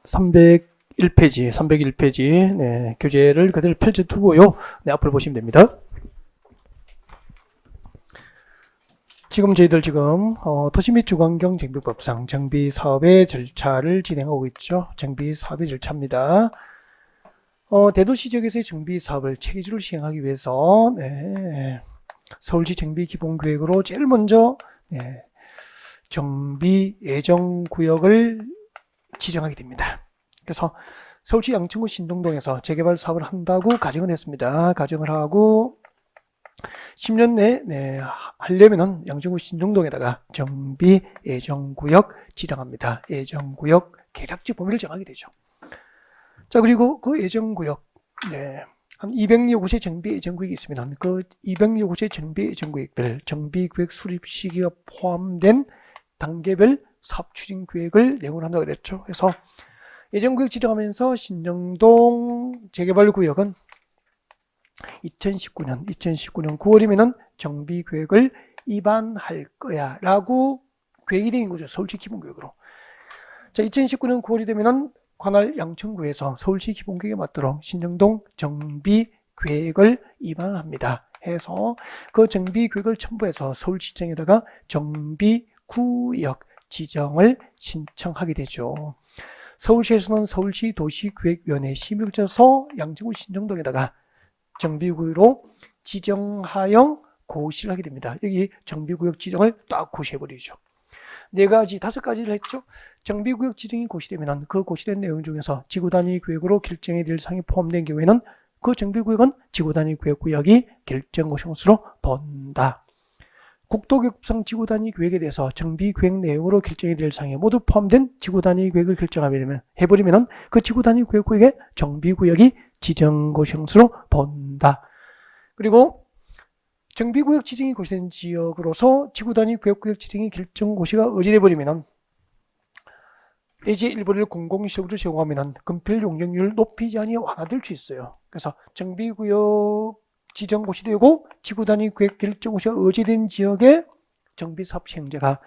301페이지 네, 교재를 그대로 펼쳐두고요. 네, 앞을 보시면 됩니다. 지금 저희들 도시 및 주거환경 정비법상 정비 사업의 절차를 진행하고 있죠. 정비 사업의 절차입니다. 대도시 지역에서의 정비 사업을 체계적으로 시행하기 위해서 서울시 정비 기본계획으로 제일 먼저 정비 예정구역을 지정하게 됩니다. 그래서 서울시 양천구 신동동에서 재개발 사업을 한다고 가정을 했습니다. 가정을 하고 10년 내에 하려면은 양천구 신동동에다가 정비 예정구역 지정합니다. 예정구역 계략적 범위를 정하게 되죠. 자, 그리고 그 예정구역, 한 200여 곳의 정비 예정구역이 있으면 그 200여 곳의 정비 예정구역별 정비구역 수립 시기가 포함된 단계별 사업 추진 계획을 내용을 한다고 그랬죠. 그래서 예정구역 지정하면서 신정동 재개발 구역은 2019년 9월이면은 정비계획을 위반할 거야 라고 계획이 된 거죠. 서울시 기본계획으로. 자, 2019년 9월이 되면은 관할 양천구에서 서울시 기본계획에 맞도록 신정동 정비계획을 위반합니다. 해서 그 정비계획을 첨부해서 서울시청에다가 정비구역 지정을 신청하게 되죠. 서울시에서는 서울시 도시계획위원회 심의를 거쳐서 양천구 신정동에다가 정비구역으로 지정하여 고시를 하게 됩니다. 여기 정비구역 지정을 딱 고시해버리죠. 4가지, 5가지를 했죠. 정비구역 지정이 고시되면 그 고시된 내용 중에서 지구단위 계획으로 결정이 될 사항이 포함된 경우에는 그 정비구역은 지구단위 계획구역이 결정고시로 본다. 국토교육부상 지구단위 계획에 대해서 정비계획 내용으로 결정이 될 사항이 모두 포함된 지구단위 계획을 해버리면 그 지구단위 계획구역의 정비구역이 지정고시로 본다. 그리고 정비구역 지정이 고시된 지역으로서 지구단위 계획구역 지정이 결정고시가 의지해버리면 예제 일부를 공공시설부로 제공하면 건폐율 용적률을 높이지 않아 완화될 수 있어요. 그래서 정비구역 지정고시되고 지구단위 계획 결정고시가 의지된 지역의 정비사업 시행자가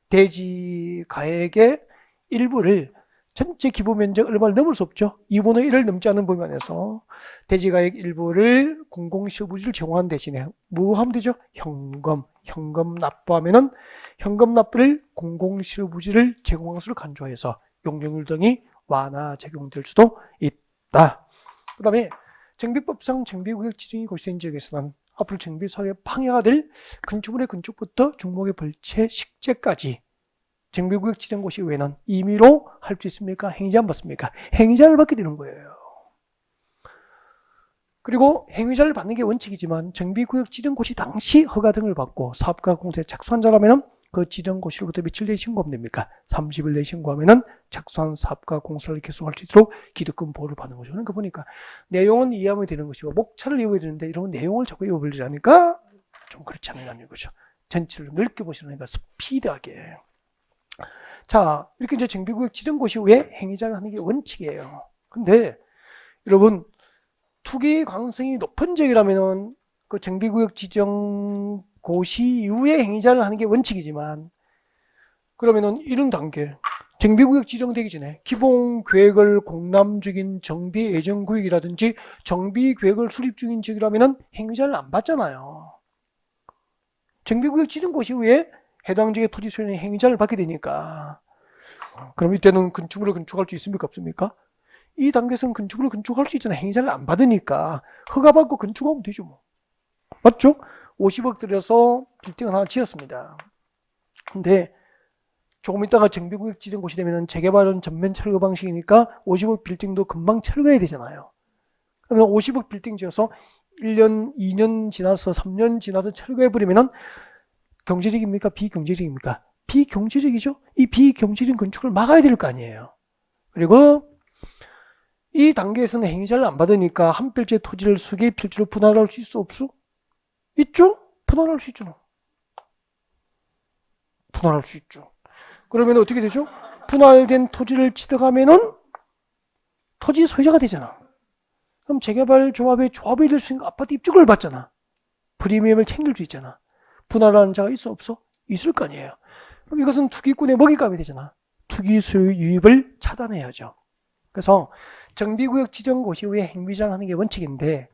대지가액의 일부를 전체 기부면적 얼마를 넘을 수 없죠. 2분의 1을 넘지 않은 범위 안에서 대지가액 일부를 공공시설부지를 제공한 대신에 뭐 하면 되죠? 현금 납부하면은 현금 납부를 공공시설부지를 제공한 것으로 간주하여서 용적률 등이 완화 적용될 수도 있다. 그 다음에 정비법상 정비구역 지정이 고시된 지역에서는 앞으로 정비사업의 방해가 될 건축물의 건축부터 중목의 벌채, 식재까지 정비구역 지정 고시 외에는 임의로 할 수 있습니까? 행위자 안 받습니까? 행위자를 받게 되는 거예요. 그리고 행위자를 받는 게 원칙이지만 정비구역 지정 고시 당시 허가 등을 받고 사업가 공사에 착수한 자라면 그 지정 고시로부터 며칠 내에 신고하면 됩니까? 30일 내에 신고하면 착수한 사업가 공사를 계속할 수 있도록 기득권 보호를 받는 거죠. 그러니까 보니까 내용은 이해하면 되는 것이고 목차를 이해해야 되는데 이런 내용을 자꾸 이어버리려니까 좀 그렇지 않느냐는 이거죠. 전체를 넓게 보시려니까 스피드하게. 자, 이렇게 이제 정비구역 지정 고시 후에 행위자를 하는 게 원칙이에요. 근데 여러분 투기 가능성이 높은 지역이라면은 그 정비구역 지정 고시 이후에 행위자를 하는 게 원칙이지만 그러면은 이런 단계 정비구역 지정되기 전에 기본계획을 공람 중인 정비 예정구역이라든지 정비계획을 수립 중인 지역이라면은 행위자를 안 받잖아요. 정비구역 지정 고시 후에 해당 지역의 토지 소유의 행위자를 받게 되니까 그럼 이때는 건축물을 건축할 수 있습니까? 없습니까? 이 단계에서는 건축물을 건축할 수 있잖아요. 행위자를 안 받으니까 허가받고 건축하면 되죠. 뭐. 맞죠? 50억 들여서 빌딩을 하나 지었습니다. 근데 조금 있다가 정비구역 지정 고시 되면 재개발은 전면 철거 방식이니까 50억 빌딩도 금방 철거해야 되잖아요. 그러면 50억 빌딩 지어서 1년, 2년 지나서 3년 지나서 철거해버리면 경제적입니까? 비경제적입니까? 비경제적이죠. 이 비경제적인 건축을 막아야 될 거 아니에요. 그리고 이 단계에서는 행위자를 안 받으니까 한 필지의 토지를 수개의 필지로 분할할 수 있어 없어? 있죠? 분할할 수 있잖아. 분할할 수 있죠. 그러면 어떻게 되죠? 분할된 토지를 취득하면은 토지 소유자가 되잖아. 그럼 재개발 조합의 조합이 될 수 있는 아파트 입주권을 받잖아. 프리미엄을 챙길 수 있잖아. 분할하는 자가 있어 없어? 있을 거 아니에요. 그럼 이것은 투기꾼의 먹잇감이 되잖아. 투기 수요 유입을 차단해야죠. 그래서 정비구역 지정 고시 후에 행위제한하는 게 원칙인데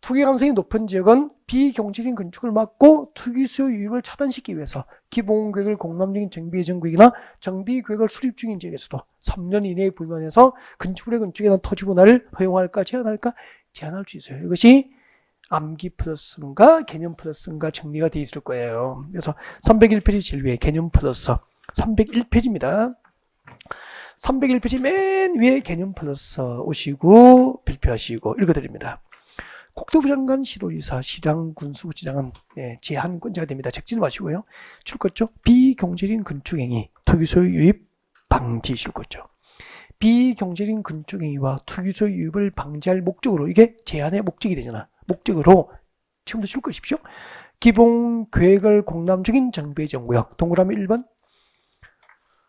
투기 가능성이 높은 지역은 비경제적인 건축을 막고 투기 수요 유입을 차단시키기 위해서 기본구역을 공람적인 정비예정구역이나 정비구역을 수립 중인 지역에서도 3년 이내에 불만해서 건축물의 건축에 대한 토지 분할을 허용할까 제한할까? 제한할 수 있어요. 이것이 암기 플러스인가 개념 플러스인가 정리가 되어 있을 거예요. 그래서 301페이지 제일 위에 개념 플러스 301페이지입니다. 301페이지 맨 위에 개념 플러스 오시고 발표하시고 읽어드립니다. 국토부 장관, 시도지사, 시장, 군수지장은 제한권자가 됩니다. 적지는 마시고요. 출거죠. 비경제적인 건축행위, 투기소유 유입 방지 출거죠. 비경제적인 건축행위와 투기소유 유입을 방지할 목적으로 이게 제한의 목적이 되잖아. 목적으로 지금도 줄 것이십시오. 기본계획을 공람 중인 정비예정구역 동그라미 1번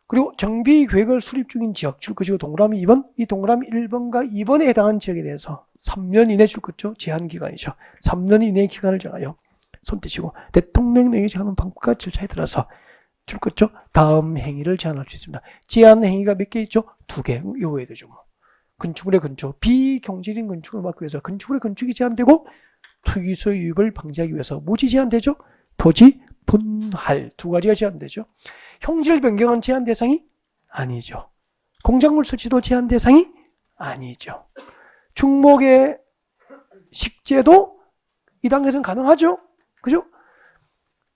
그리고 정비계획을 수립 중인 지역 줄 것이고 동그라미 2번 이 동그라미 1번과 2번에 해당하는 지역에 대해서 3년 이내 줄 것이죠. 제한기간이죠. 3년 이내의 기간을 정하여 손 떼시고 대통령령이 제한하는 방법과 절차에 따라서 줄 것이죠. 다음 행위를 제한할 수 있습니다. 제한 행위가 몇 개 있죠? 2개. 이거 되죠. 뭐. 건축물의 건축, 비경제적인 건축을 막기 위해서 건축물의 건축이 제한되고 투기소 유입을 방지하기 위해서 뭐지 제한되죠? 토지 분할 2가지가 제한되죠. 형질 변경은 제한 대상이 아니죠. 공작물 설치도 제한 대상이 아니죠. 중목의 식재도 이 단계에서는 가능하죠. 그죠?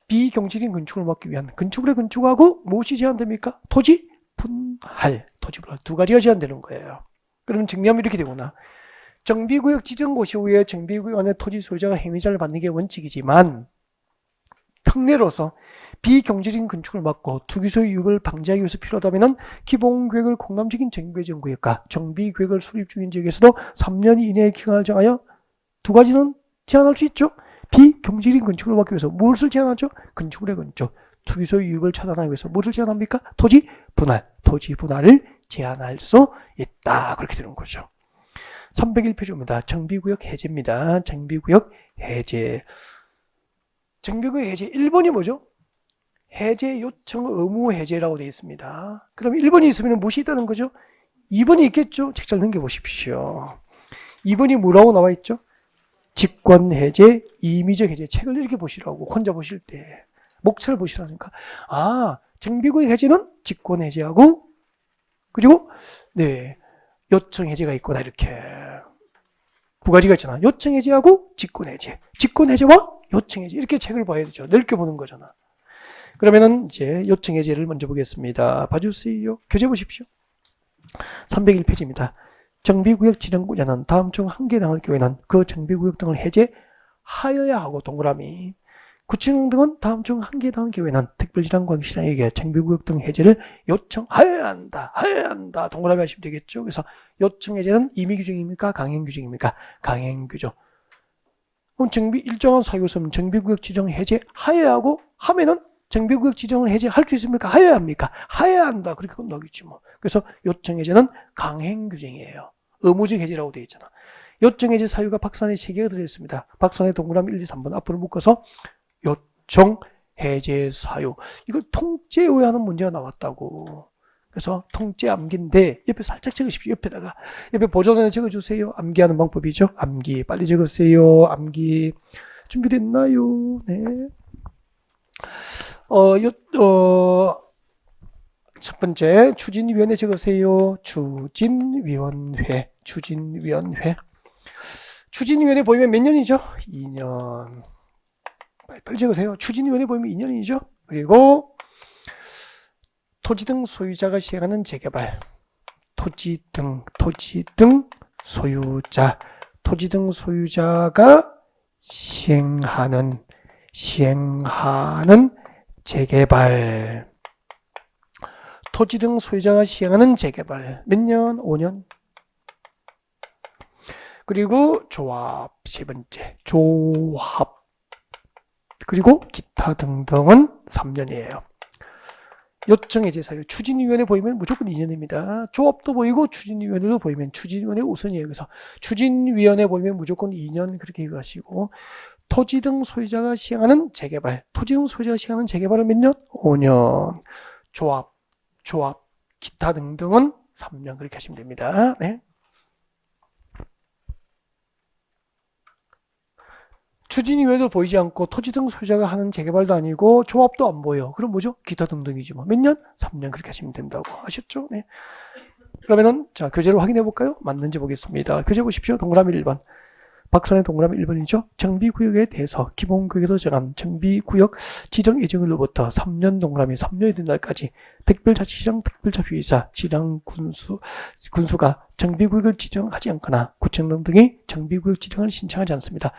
비경제적인 건축을 막기 위한 건축물의 건축하고 무엇이 제한됩니까? 토지 분할, 토지 분할 2가지가 제한되는 거예요. 그러면 정리하면 이렇게 되구나. 정비구역 지정 고시 후에 정비구역 안에 토지 소유자가 행위자를 받는 게 원칙이지만 특례로서 비경제적인 건축을 막고 투기소유 유입을 방지하기 위해서 필요하다면 기본계획을 공람적인 정비예정구역과 정비계획을 수립 중인 지역에서도 3년 이내의 기간을 정하여 2가지는 제한할 수 있죠. 비경제적인 건축을 막기 위해서 무엇을 제한하죠? 건축물의 건축, 투기소유 유입을 차단하기 위해서 무엇을 제한합니까? 토지 분할, 토지 분할을 제한할 수 있다. 그렇게 되는 거죠. 301페이지입니다. 정비구역 해제입니다. 정비구역 해제. 정비구역 해제 1번이 뭐죠? 해제 요청 의무 해제라고 되어 있습니다. 그럼 1번이 있으면 무엇이 있다는 거죠? 2번이 있겠죠? 책 잘 넘겨보십시오. 2번이 뭐라고 나와 있죠? 직권 해제, 임의적 해제. 책을 이렇게 보시라고 혼자 보실 때 목차를 보시라니까. 아, 정비구역 해제는 직권 해제하고 그리고 요청 해제가 있구나. 이렇게 2가지가 있잖아. 요청 해제하고 직권 해제. 직권 해제와 요청 해제. 이렇게 책을 봐야 되죠. 넓게 보는 거잖아. 그러면은 이제 요청 해제를 먼저 보겠습니다. 봐주세요. 교재 보십시오. 301페이지입니다. 정비구역 지정구제는 다음 중 한 개 당할 경우에는 그 정비구역 등을 해제하여야 하고 동그라미. 구청 등은 다음 중 한 개 당할 경우에는 특별지방관시장에게 정비구역 등 해제를 요청하여야 한다. 하여야 한다. 동그라미 하시면 되겠죠. 그래서 요청 해제는 임의규정입니까? 강행규정입니까? 강행규정. 그럼 일정한 사유 없으면 정비구역 지정 해제하여야 하고 하면은 정비구역 지정을 해제할 수 있습니까? 하여야 합니까? 하여야 한다. 그렇게 끝나겠지 뭐. 그래서 요청 해제는 강행규정이에요. 의무적 해제라고 되어 있잖아. 요청 해제 사유가 박스안에 3개가 들어있습니다. 박스안에 동그라미 1, 2, 3번 앞으로 묶어서 요청 해제 사유. 이걸 통째에 의하는 문제가 나왔다고. 그래서 통째 암기인데 옆에 살짝 적으십시오. 옆에다가. 옆에 보조단에 적어주세요. 암기하는 방법이죠. 암기. 빨리 적으세요. 암기. 준비됐나요? 네. 첫 번째 추진위원회 적으세요. 추진위원회. 추진위원회 보이면 몇 년이죠? 2년. 빨리 적으세요. 추진위원회 보이면 2년이죠. 그리고 토지 등 소유자가 시행하는 재개발. 토지 등 소유자가 시행하는 재개발. 토지 등 소유자가 시행하는 재개발. 몇 년? 5년. 그리고 조합. 3번째. 조합. 그리고 기타 등등은 3년이에요. 요청 해제 사유. 추진위원회 보이면 무조건 2년입니다. 조합도 보이고 추진위원회도 보이면 추진위원회 우선이에요. 그래서 추진위원회 보이면 무조건 2년 그렇게 얘기하시고 토지 등 소유자가 시행하는 재개발. 토지 등 소유자가 시행하는 재개발은 몇 년? 5년. 조합, 기타 등등은 3년 그렇게 하시면 됩니다. 네. 추진 이외에도 보이지 않고 토지 등 소유자가 하는 재개발도 아니고 조합도 안 보여. 그럼 뭐죠? 기타 등등이지 뭐. 몇 년? 3년 그렇게 하시면 된다고. 아셨죠? 네. 그러면은 자 교재를 확인해 볼까요? 맞는지 보겠습니다. 교재 보십시오. 동그라미 1번. 박선의 동그라미 1번이죠. 정비구역에 대해서 기본구역에서 정한 정비구역 지정 예정일로부터 3년 동그라미 3년이 된 날까지 특별자치시장 특별자치이사 지방 군수가 정비구역을 지정하지 않거나 구청장 등이 정비구역 지정을 신청하지 않습니다.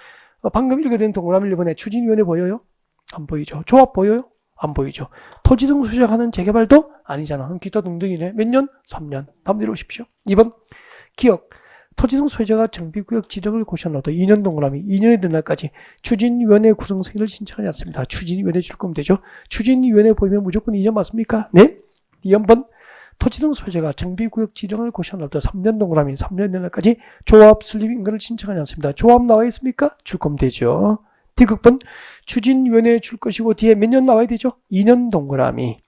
방금 읽어드린 동그라미 1번에 추진위원회 보여요? 안 보이죠. 조합 보여요? 안 보이죠. 토지 등 수정하는 재개발도 아니잖아. 그럼 기타 등등이네. 몇 년? 3년. 다음 내려오십시오. 2번 기억. 토지 등 소유자가 정비구역 지정을 고시한로도 2년 동그라미 2년이 된 날까지 추진위원회 구성 승인을 신청하지 않습니다. 추진위원회 줄 거면 되죠. 추진위원회 보이면 무조건 2년 맞습니까? 네. 2번 토지 등 소유자가 정비구역 지정을 고시한로도 3년 동그라미 3년이 된 날까지 조합 설립 인가를 신청하지 않습니다. 조합 나와 있습니까? 줄 거면 되죠. D극번 추진위원회에 줄 것이고 뒤에 몇 년 나와야 되죠? 2년 동그라미.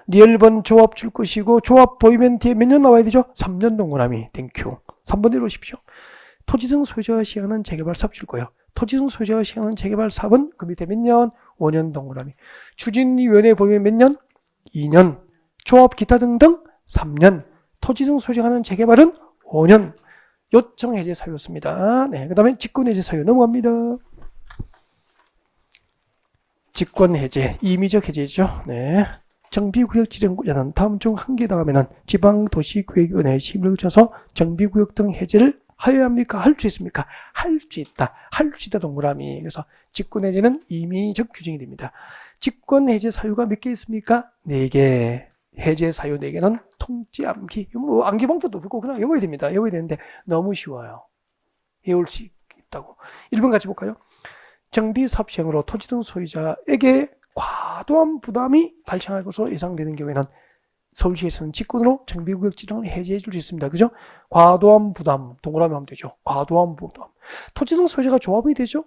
리얼번 조합 줄 것이고 조합 보이면 뒤에 몇 년 나와야 되죠? 3년 동그라미. 땡큐. 3번 내려오십시오. 토지 등 소유자가 시행하는 재개발 사업 줄 거예요. 토지 등 소유자가 시행하는 재개발 사업은 그 밑에 몇 년? 5년 동그라미. 추진위원회 보면 몇 년? 2년. 조합 기타 등등 3년. 토지 등 소유자가 하는 재개발은 5년. 요청 해제 사유였습니다. 네, 그 다음에 직권 해제 사유 넘어갑니다. 직권 해제, 임의적 해제죠. 네. 정비구역 지정구자는 다음 중 한 개 다음에는 지방도시구역위원회에 심의를 거쳐서 정비구역 등 해제를 하여야 합니까? 할 수 있습니까? 할 수 있다. 할 수 있다 동그라미. 그래서 직권 해제는 임의적 규정이 됩니다. 직권 해제 사유가 몇 개 있습니까? 4개. 해제 사유 4개는 통지 암기. 뭐 암기 방법도 없고 그냥 외워야 됩니다. 외워야 되는데 너무 쉬워요. 외울 수 있다고. 1번 같이 볼까요? 정비사업 시행으로 토지 등 소유자에게 과도한 부담이 발생할 것으로 예상되는 경우에는 서울시에서는 직권으로 정비구역 지정을 해제해 줄 수 있습니다. 그죠? 과도한 부담, 동그라미 하면 되죠. 과도한 부담. 토지 등 소유자가 조합원이 되죠?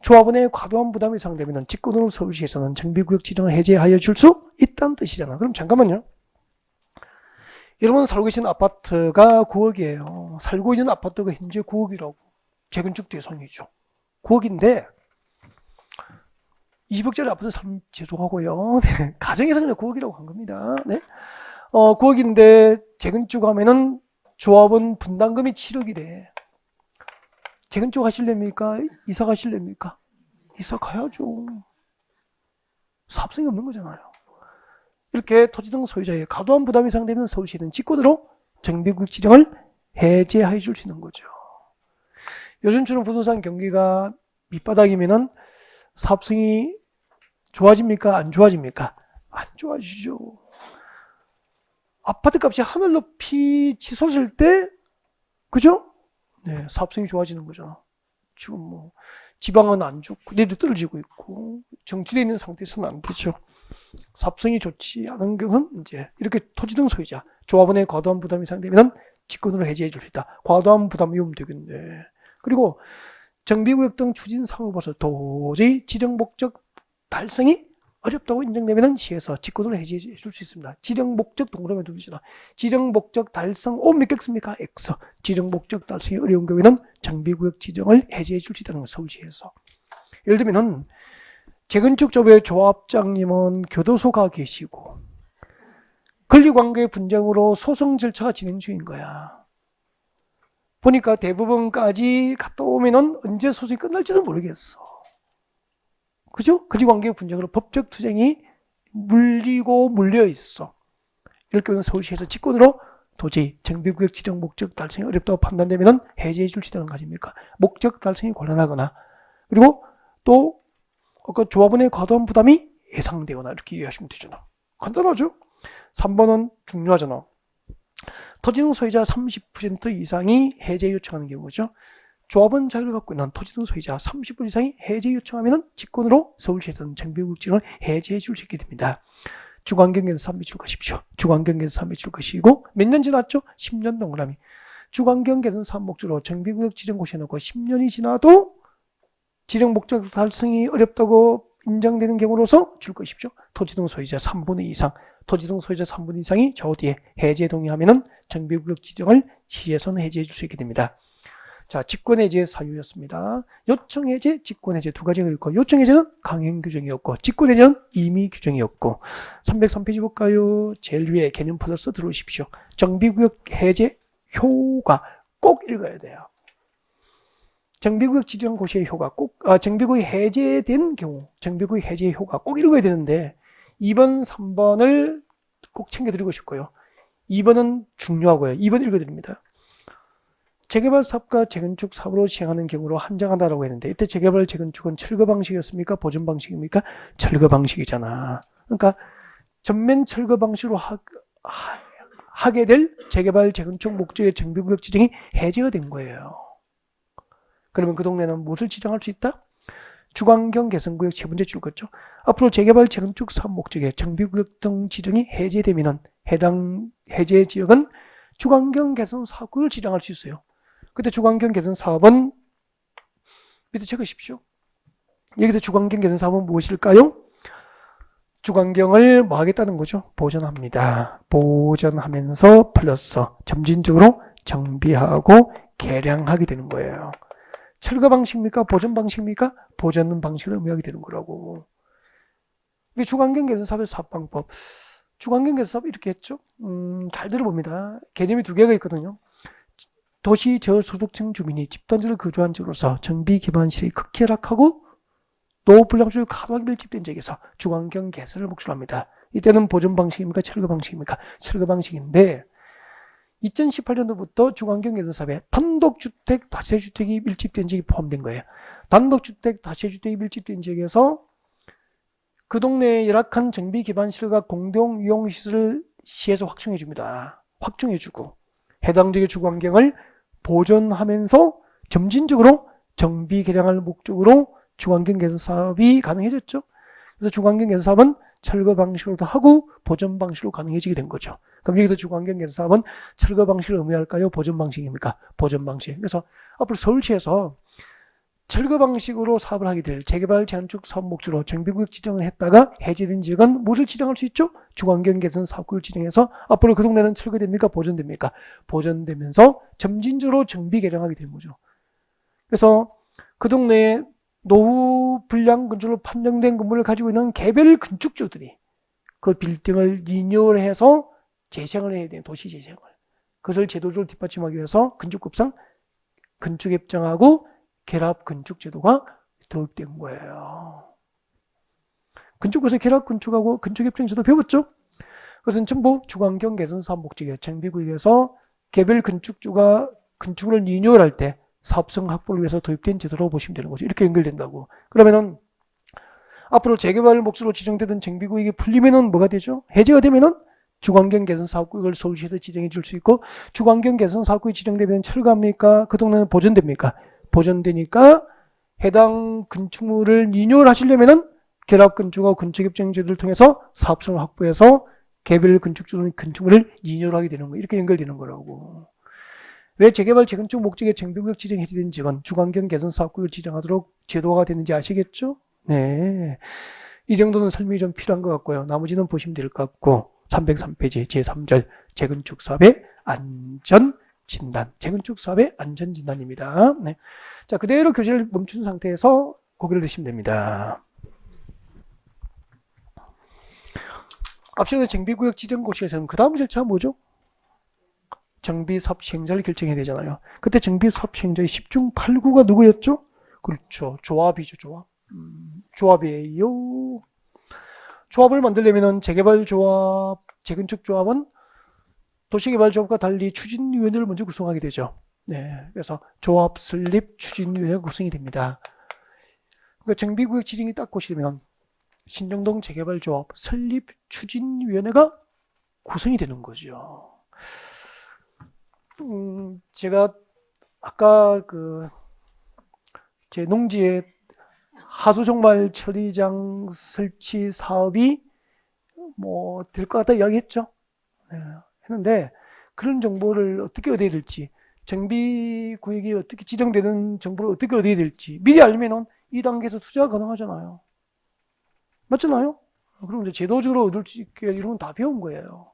조합원의 과도한 부담이 예상되면 직권으로 서울시에서는 정비구역 지정을 해제하여 줄 수 있다는 뜻이잖아. 그럼 잠깐만요. 여러분 살고 계신 아파트가 9억이에요. 살고 있는 아파트가 현재 9억이라고. 재건축 대상이죠. 9억인데 20억짜리 아파트 사면 죄송하고요. 네. 가정에서 그냥 9억이라고 한 겁니다. 네. 9억인데 재건축하면은 조합원 분담금이 7억이래. 재건축 하실랍니까? 이사 가실랍니까? 이사 가야죠. 사업성이 없는 거잖아요. 이렇게 토지 등 소유자의 과도한 부담이 예상되면 서울시는 직권으로 정비구역 지정을 해제해 줄 수 있는 거죠. 요즘처럼 부동산 경기가 밑바닥이면은 사업성이 좋아집니까? 안 좋아집니까? 안 좋아지죠. 아파트 값이 하늘 높이 치솟을 때, 그죠? 네, 사업성이 좋아지는 거죠. 지금 뭐, 지방은 안 좋고, 내도 떨어지고 있고, 정체되어 있는 상태에서는 안 되죠. 사업성이 좋지 않은 경우는 이제 이렇게 토지 등 소유자, 조합원의 과도한 부담이 예상되면 직권으로 해제해 줄 수 있다. 과도한 부담이 오면 되겠네. 그리고 정비구역 등 추진 사업을 봐서 도저히 지정 목적 달성이 어렵다고 인정되면 시에서 직권으로 해제해 줄 수 있습니다. 지정 목적 동그라미 두시다. 지정 목적 달성 O 몇 겠습니까? X. 지정 목적 달성이 어려운 경우에는 정비구역 지정을 해제해 줄 수 있다는 거 서울시에서. 예를 들면은 재건축 조합의 조합장님은 교도소가 계시고 권리관계 분쟁으로 소송 절차가 진행 중인 거야. 보니까 대부분까지 갔다 오면은 언제 소송이 끝날지도 모르겠어. 그죠? 권리관계 분쟁으로 법적 투쟁이 물리고 물려 있어. 이럴 경우는 서울시에서 직권으로 도저히 정비구역 지정 목적 달성이 어렵다고 판단되면 해제해 줄 수 있다는 거 아닙니까? 목적 달성이 곤란하거나 그리고 또 아까 조합원의 과도한 부담이 예상되거나 이렇게 이해하시면 되잖아. 간단하죠? 3번은 중요하잖아. 토지 등 소유자 30% 이상이 해제 요청하는 경우죠. 조합원 자격을 갖고 있는 토지 등 소유자 30% 이상이 해제 요청하면 직권으로 서울시에서는 정비구역 지정을 해제해 줄 수 있게 됩니다. 주관경계에서 3배 줄 것이십시오. 주관경계에서 3배 줄 것이고 몇 년 지났죠? 10년 동그라미. 주관경계에서는 3목적으로 정비구역 지정 고시해놓고 10년이 지나도 지정 목적 달성이 어렵다고 인정되는 경우로서 줄 것이죠. 토지 등 소유자 3분의 2 이상, 토지 등 소유자 3분의 2 이상이 저 뒤에 해제 동의하면은 정비구역 지정을 시에서는 해제해 줄 수 있게 됩니다. 자, 직권해제 사유였습니다. 요청해제, 직권해제 두 가지가 있고, 요청해제는 강행 규정이었고, 직권해제는 임의 규정이었고, 303페이지 볼까요? 제일 위에 개념 플러스 들어오십시오. 정비구역 해제 효가 꼭 읽어야 돼요. 정비구역 지정 고시의 효가 꼭, 정비구역이 해제된 경우, 정비구역 해제의 효가 꼭 읽어야 되는데, 2번, 3번을 꼭 챙겨드리고 싶고요. 2번은 중요하고요. 2번 읽어드립니다. 재개발 사업과 재건축 사업으로 시행하는 경우로 한정한다라고 했는데, 이때 재개발 재건축은 철거 방식이었습니까? 보존 방식입니까? 철거 방식이잖아. 그러니까 전면 철거 방식으로 하게 될 재개발 재건축 목적의 정비구역 지정이 해제가 된 거예요. 그러면 그 동네는 무엇을 지정할 수 있다? 주거환경 개선구역 세 번째 줄 거죠. 앞으로 재개발 재건축 사업 목적의 정비구역 등 지정이 해제되면 해당 해제 지역은 주거환경 개선 사업구역을 지정할 수 있어요. 그때 주거환경 개선 사업은 밑에 적으십시오. 여기서 주거환경 개선 사업은 무엇일까요? 주거환경을 뭐 하겠다는 거죠? 보존합니다. 보존하면서 플러스 점진적으로 정비하고 개량하게 되는 거예요. 철거 방식입니까? 보존 방식입니까? 보존 방식을 의미하게 되는 거라고. 주거환경 개선 사업의 사업 방법. 주거환경 개선 사업 이렇게 했죠. 잘 들어봅니다. 개념이 두 개가 있거든요. 도시 저소득층 주민이 집단지를 거주한 지로서 정비 기반 시설이 극히 열악하고 노후 불량수요 과도하게 밀집된 지역에서 주거환경 개선을 목적으로 합니다. 이때는 보존 방식입니까? 철거 방식입니까? 철거 방식인데 2018년도부터 주거환경 개선 사업에 단독주택, 다세주택이 밀집된 지역이 포함된 거예요. 단독주택, 다세주택이 밀집된 지역에서 그 동네에 열악한 정비 기반 시설과 공동 이용 시설을 시에서 확충해 줍니다. 확충해 주고 해당 지역의 주거환경을 보존하면서 점진적으로 정비 개량할 목적으로 주거환경 개선 사업이 가능해졌죠. 그래서 주거환경 개선 사업은 철거 방식으로도 하고 보존 방식으로 가능해지게 된 거죠. 그럼 여기서 주거환경 개선 사업은 철거 방식을 의미할까요? 보존 방식입니까? 보존 방식. 그래서 앞으로 서울시에서 철거 방식으로 사업을 하게 될 재개발 재건축 사업 목적으로 정비구역 지정을 했다가 해제된 지역은 무엇을 지정할 수 있죠? 주거환경 개선 사업구역을 지정해서 앞으로 그 동네는 철거됩니까? 보존됩니까? 보존되면서 점진적으로 정비 개량하게 되는 거죠. 그래서 그 동네에 노후 불량 건축으로 판정된 건물을 가지고 있는 개별 건축주들이 그 빌딩을 리뉴얼해서 재생을 해야 돼요. 도시 재생을. 그것을 제도적으로 뒷받침하기 위해서 건축법상 건축협정하고 결합 건축 제도가 도입된 거예요. 건축에서 결합 건축하고 건축협정 제도 배웠죠? 그것은 전부 주거환경 개선 사업 목적이에요. 정비구역에서 개별 건축주가 건축을 리뉴얼할 때 사업성 확보를 위해서 도입된 제도라고 보시면 되는 거죠. 이렇게 연결된다고. 그러면은 앞으로 재개발 목적으로 지정되던 정비구역이 풀리면은 뭐가 되죠? 해제가 되면은 주거환경 개선 사업구역을 서울시에서 지정해 줄 수 있고 주거환경 개선 사업구역이 지정되면 철거합니까? 그 동네는 보존됩니까? 보존되니까 해당 건축물을 리뉴얼 하시려면은 결합 건축하고 건축협정 제도를 통해서 사업성을 확보해서 개별 건축주는 건축물을 리뉴얼하게 되는 거 이렇게 연결되는 거라고. 왜 재개발 재건축 목적의 정비구역 지정 해제된 지역은 주거환경 개선 사업구역을 지정하도록 제도화가 되는지 아시겠죠? 네. 이 정도는 설명이 좀 필요한 것 같고요. 나머지는 보시면 될 것 같고 303페이지 제3절 재건축 사업의 안전 진단, 재건축 사업의 안전 진단입니다. 네. 자, 그대로 교재를 멈춘 상태에서 고개를 드시면 됩니다. 앞서는 정비구역 지정 고시에서는 그 다음 절차가 뭐죠? 정비사업 시행자를 결정해야 되잖아요. 그때 정비사업 시행자의 10중 8구가 누구였죠? 그렇죠. 조합이죠, 조합. 조합이에요. 조합을 만들려면 재개발 조합, 재건축 조합은 도시개발조합과 달리 추진위원회를 먼저 구성하게 되죠. 네, 그래서 조합 설립 추진위원회가 구성이 됩니다. 그러니까 정비구역 지정이 딱 고시되면 신정동 재개발조합 설립 추진위원회가 구성이 되는 거죠. 제가 아까 제 농지에 하수종말 처리장 설치 사업이 뭐 될 것 같다 이야기했죠. 네. 했는데 그런 정보를 어떻게 얻어야 될지 정비구역이 어떻게 지정되는 정보를 어떻게 얻어야 될지 미리 알면은 이 단계에서 투자가 가능하잖아요. 맞잖아요? 그럼 이제 제도적으로 얻을 수 있게 이런 건 다 배운 거예요.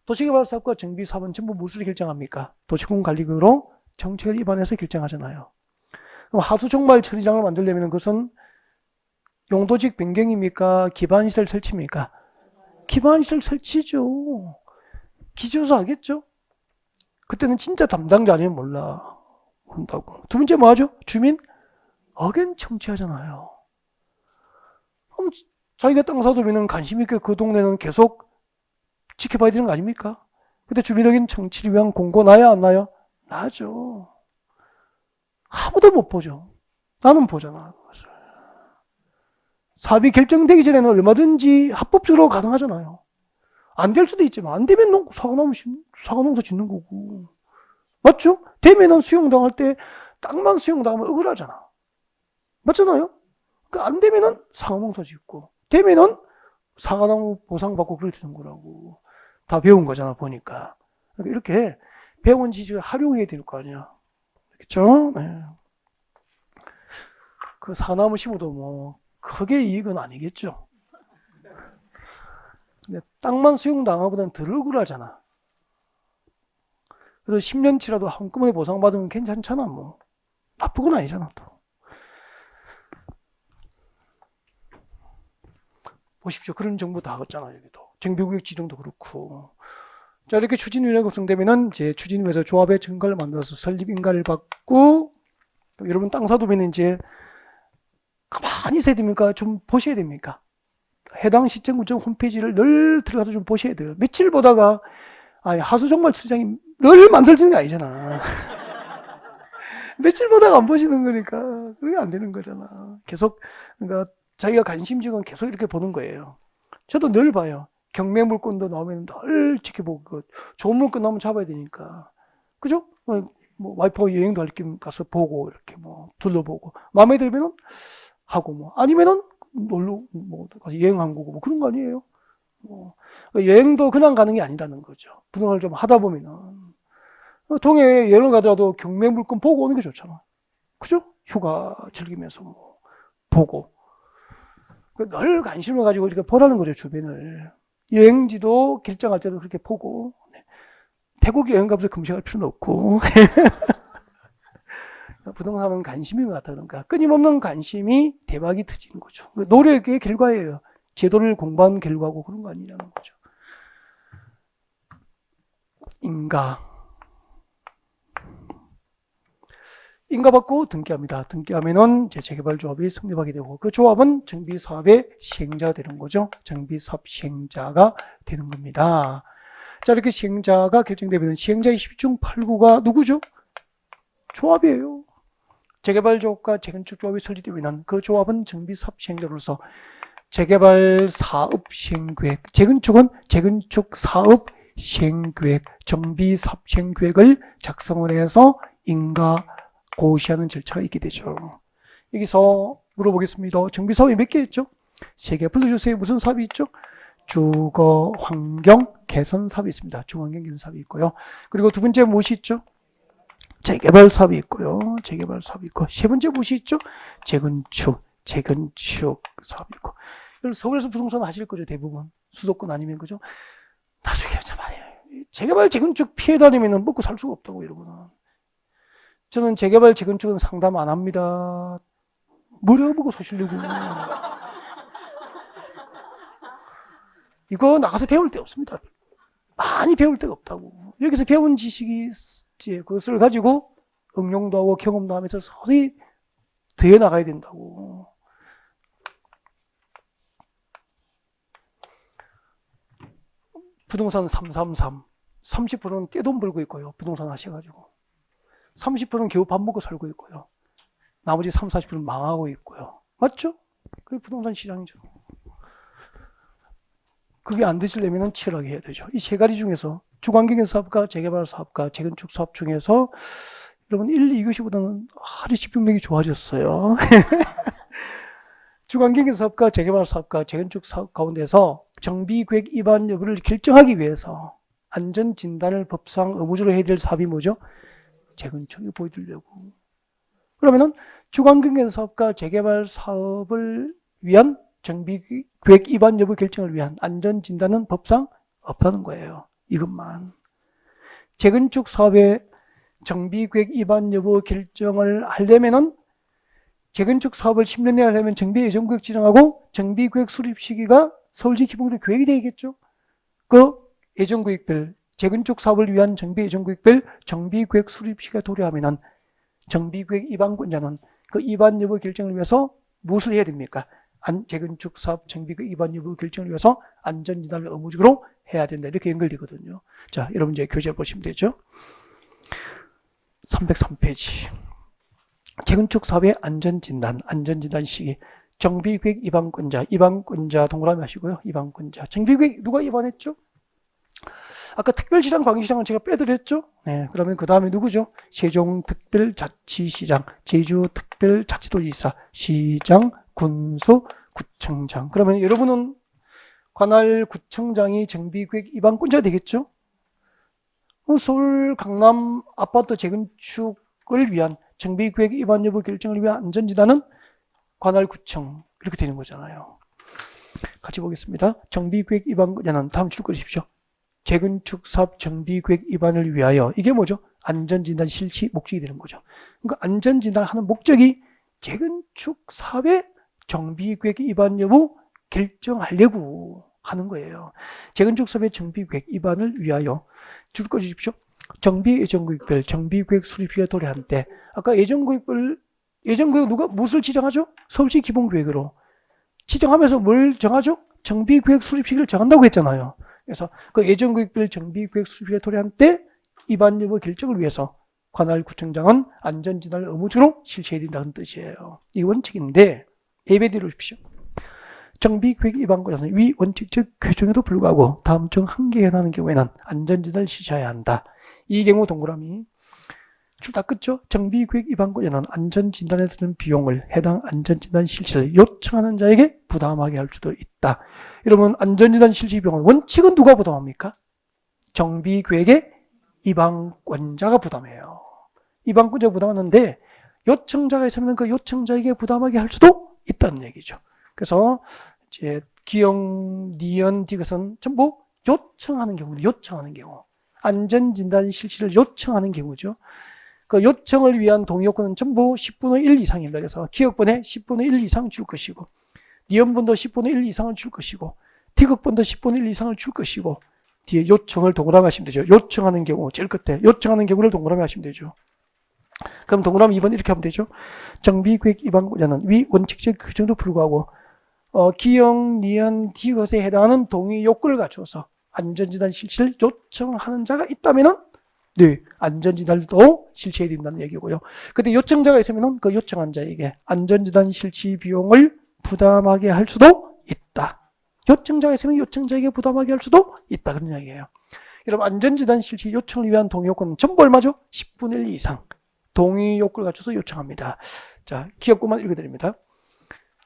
도시개발 사업과 정비 사업은 전부 무엇을 결정합니까? 도시공 관리구역으로 정책을 입안해서 결정하잖아요. 그럼 하수 종말 처리장을 만들려면 그것은 용도직 변경입니까? 기반시설 설치입니까? 기반시설 설치죠. 기초서 하겠죠? 그때는 진짜 담당자 아니면 몰라. 한다고. 두 번째 뭐 하죠? 주민 억엔 청취하잖아요. 그럼 자기가 땅 사두면 관심 있게 그 동네는 계속 지켜봐야 되는 거 아닙니까? 근데 주민 억엔 청취를 위한 공고 나야 안 나요? 나죠. 아무도 못 보죠. 나는 보잖아. 그것을. 사업이 결정되기 전에는 얼마든지 합법적으로 가능하잖아요. 안 될 수도 있지만 안 되면 사과농사 짓는 거고. 맞죠? 되면은 수용당할 때 땅만 수용당하면 억울하잖아. 맞잖아요? 그러니까 안 되면은 사과농사 짓고 되면은 사과나무 보상받고 그렇게 되는 거라고. 다 배운 거잖아 보니까. 그러니까 이렇게 배운 지식을 활용해야 될 거 아니야. 그렇죠? 네. 그 사과나무 심어도 뭐 크게 이익은 아니겠죠. 근데 땅만 수용당하보다는 덜 억울하잖아. 그래서 10년치라도 한꺼번에 보상받으면 괜찮잖아, 뭐. 나쁜 건 아니잖아, 또. 보십시오. 그런 정보 다 걷잖아, 여기도. 정비구역 지정도 그렇고. 자, 이렇게 추진위원회가 구성되면은 이제 추진위에서 조합의 증가를 만들어서 설립 인가를 받고, 여러분 땅 사두면 이제 가만히 있어야 됩니까? 좀 보셔야 됩니까? 해당 시청구청 홈페이지를 늘 들어가서 좀 보셔야 돼요. 며칠 보다가, 아니, 하수종말 처리장이 늘 만들어지는 게 아니잖아. 며칠 보다가 안 보시는 거니까, 그게 안 되는 거잖아. 계속, 그러니까 자기가 관심지건 계속 이렇게 보는 거예요. 저도 늘 봐요. 경매 물건도 나오면 늘 지켜보고, 좋은 물건 나오면 잡아야 되니까. 그죠? 뭐, 와이프가 여행도 할 겸 가서 보고, 이렇게 뭐, 둘러보고. 마음에 들면은 하고, 뭐, 아니면은 놀러, 뭐, 가서 여행한 거고, 뭐, 그런 거 아니에요? 뭐, 여행도 그냥 가는 게 아니라는 거죠. 부동산을 좀 하다 보면은. 동해에 여행 가더라도 경매 물건 보고 오는 게 좋잖아. 그죠? 휴가 즐기면서 뭐, 보고. 늘 관심을 가지고 이렇게 보라는 거죠, 주변을. 여행지도 결정할 때도 그렇게 보고. 태국 여행 가면서 검색할 필요는 없고. 부동산은 관심인 것 같다, 그러니까. 끊임없는 관심이 대박이 터지는 거죠. 노력의 결과예요. 제도를 공부한 결과고 그런 거 아니냐는 거죠. 인가받고 등기합니다. 등기하면은 재개발조합이 성립하게 되고 그 조합은 정비사업의 시행자가 되는 거죠. 정비사업 시행자가 되는 겁니다. 자, 이렇게 시행자가 결정되면 시행자 20중 8구가 누구죠? 조합이에요. 재개발조합과 재건축조합이 설립되면 그 조합은 정비사업 시행자로서 재개발 사업 시행계획, 재건축은 재건축 사업 시행계획, 정비사업 시행계획을 작성을 해서 인가 고시하는 절차가 있게 되죠. 여기서 물어보겠습니다. 정비사업이 몇 개 있죠? 3개 불러주세요. 무슨 사업이 있죠? 주거 환경 개선 사업이 있습니다. 주거환경 개선 사업이 있고요. 그리고 두 번째 무엇이 있죠? 재개발 사업이 있고요. 재개발 사업이 있고 세 번째 무엇이 있죠? 재건축 사업이 있고. 서울에서 부동산 하실 거죠, 대부분. 수도권 아니면 그죠? 나중에 참 말이에요. 재개발 재건축 피해 다니면 먹고 살 수가 없다고 이러거든. 저는 재개발 재건축은 상담 안 합니다. 뭘 해보고 사시려고. 이거 나가서 배울 데 없습니다. 많이 배울 데가 없다고. 여기서 배운 지식이 그것을 가지고 응용도 하고 경험도 하면서 서서히 더 나가야 된다고. 부동산 333. 30%는 떼돈 벌고 있고요. 부동산 하셔가지고. 30%는 겨우 밥 먹고 살고 있고요. 나머지 30, 40%는 망하고 있고요. 맞죠? 그게 부동산 시장이죠. 그게 안 되시려면 치열하게 해야 되죠. 이 세 가지 중에서 주거환경 사업과 재개발 사업과 재건축 사업 중에서 여러분 1, 2교시보다는 아주 집중력이 좋아졌어요. 주거환경 사업과 재개발 사업과 재건축 사업 가운데서 정비계획 위반 여부를 결정하기 위해서 안전진단을 법상 의무적으로 해야 될 사업이 뭐죠? 재건축이 보여드리려고. 그러면은 주거환경 사업과 재개발 사업을 위한 정비계획 위반 여부 결정을 위한 안전진단은 법상 없다는 거예요. 이것만. 재건축 사업의 정비계획 위반 여부 결정을 하려면은 재건축 사업을 10년 내에 하려면 정비예정구역 지정하고 정비구역 수립 시기가 서울시 기본구역 계획이 되겠죠. 그 예정구역별 재건축 사업을 위한 정비예정구역별 정비구역 수립 시기가 도래하면은 정비구역 위반권자는 그 위반 여부 결정을 위해서 무엇을 해야 됩니까? 재건축 사업 정비구역 위반 여부 결정을 위해서 안전진단을 의무적으로 해야 된다. 이렇게 연결되거든요. 자, 여러분 이제 교재를 보시면 되죠. 303페이지. 재건축 사업의 안전진단, 안전진단 시기. 정비구역 위반권자 동그라미 하시고요. 위반권자. 정비구역 누가 위반했죠? 아까 특별시장, 광역시장은 제가 빼드렸죠? 네, 그러면 그 다음에 누구죠? 세종특별자치시장, 제주특별자치도지사, 시장, 군수, 구청장. 그러면 여러분은 관할 구청장이 정비구역 위반권자가 되겠죠? 서울 강남 아파트 재건축을 위한 정비구역 위반 여부 결정을 위한 안전진단은 관할구청 이렇게 되는 거잖아요. 같이 보겠습니다. 정비구역 위반권자는 다음 줄 것이십시오. 재건축 사업 정비구역 위반을 위하여 이게 뭐죠? 안전진단 실시 목적이 되는 거죠. 그러니까 안전진단을 하는 목적이 재건축 사업의 정비구역 위반 여부 결정하려고 하는 거예요. 재건축 사업의 정비구역 위반을 위하여 줄 것이십시오. 정비예정구역별 정비구역 수립시기가 도래한 때 아까 예정구역 누가 무엇을 지정하죠? 서울시 기본구역으로 지정하면서 뭘 정하죠? 정비구역 수립시기를 정한다고 했잖아요. 그래서 그 예정구역별 정비구역 수립시기가 도래한 때 위반 여부 결정을 위해서 관할구청장은 안전진단을 의무적으로 실시해야 된다는 뜻이에요. 이 원칙인데 예배대로 오십시오. 정비구역 위반권자는 위 원칙적 규정에도 불구하고 다음 중 한 개에 해당하는 경우에는 안전진단을 실시해야 한다. 이 경우 동그라미 줄 다 끝죠? 정비구역 위반권자는 안전진단에 드는 비용을 해당 안전진단 실시를 요청하는 자에게 부담하게 할 수도 있다. 여러분 안전진단 실시 비용은 원칙은 누가 부담합니까? 정비구역의 위반권자가 부담해요. 위반권자가 부담하는데 요청자가 있으면 그 요청자에게 부담하게 할 수도 있다는 얘기죠. 그래서 이제 기영, 니은, 디귿은 전부 요청하는 경우는 요청하는 경우. 안전진단 실시를 요청하는 경우죠. 그 요청을 위한 동의 요건은 전부 10분의 1 이상입니다. 그래서 기역번에 10분의 1 이상 줄 것이고, 니은분도 10분의 1 이상을 줄 것이고, 디귿분도 10분의 1 이상을 줄 것이고, 뒤에 요청을 동그라미 하시면 되죠. 요청하는 경우, 제일 끝에 요청하는 경우를 동그라미 하시면 되죠. 그럼 동그라미 2번 이렇게 하면 되죠. 정비구역 위반권자는 위 원칙적 규정도 불구하고 기역, 니은, 디귿에 해당하는 동의 요건을 갖춰서 안전진단 실시를 요청하는 자가 있다면은 네, 안전진단도 실시해야 된다는 얘기고요. 근데 요청자가 있으면은 그 요청한 자에게 안전진단 실시 비용을 부담하게 할 수도 있다. 요청자가 있으면 요청자에게 부담하게 할 수도 있다. 그런 이야기예요. 여러분 안전진단 실시 요청을 위한 동의 요건은 전부 얼마죠? 10분의 1 이상. 동의 요건을 갖춰서 요청합니다. 자, 기억구만 읽어드립니다.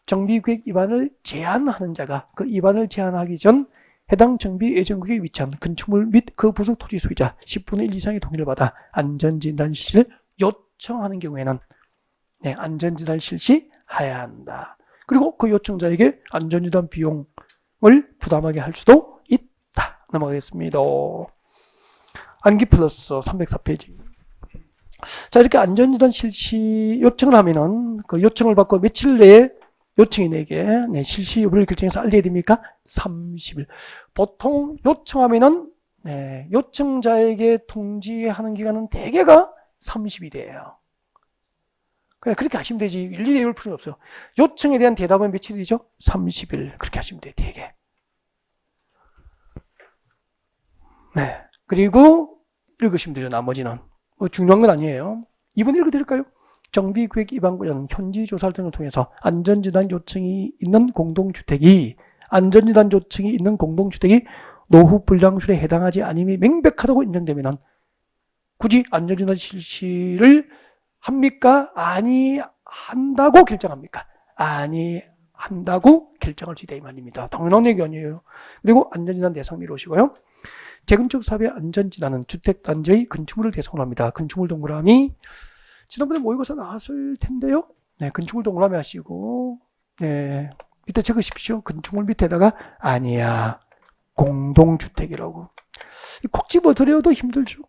정비구역 위반을 제한하는 자가 그 위반을 제한하기 전 해당 정비 예정구역에 위치한 건축물 및 그 부속 토지 소유자 10분의 1 이상의 동의를 받아 안전진단 실시를 요청하는 경우에는 네, 안전진단 실시해야 한다. 그리고 그 요청자에게 안전진단 비용을 부담하게 할 수도 있다. 넘어가겠습니다. 안기 플러스 304페이지. 자, 이렇게 안전진단 실시 요청을 하면은 그 요청을 받고 며칠 내에 요청인에게 네, 실시 여부를 결정해서 알려야 됩니까? 30일. 보통 요청하면은 네, 요청자에게 통지하는 기간은 대개가 30일이에요. 그냥 그렇게 하시면 되지. 일일이 외울 필요는 없어요. 요청에 대한 대답은 며칠이죠? 30일. 그렇게 하시면 돼요. 대개. 네. 그리고 읽으시면 되죠. 나머지는. 뭐 중요한 건 아니에요. 2번 읽어드릴까요? 정비구역 위반권자는 현지조사 등을 통해서 안전진단 요청이 있는 공동주택이 노후 불량술에 해당하지 않음이 명백하다고 인정되면 굳이 안전진단 실시를 합니까? 아니한다고 결정합니까? 아니한다고 결정할 수 있다 이 말입니다. 당연한 얘기 아니에요. 그리고 안전진단 대상 미루시고요. 재건축 사업의 안전진단은 주택단지의 건축물을 대상으로 합니다. 건축물 동그라미 지난번에 모의고사 나왔을 텐데요. 네, 건축물 동그라미 하시고 네, 밑에 적으십시오. 건축물 밑에다가 아니야. 공동주택이라고. 콕 집어드려도 힘들죠.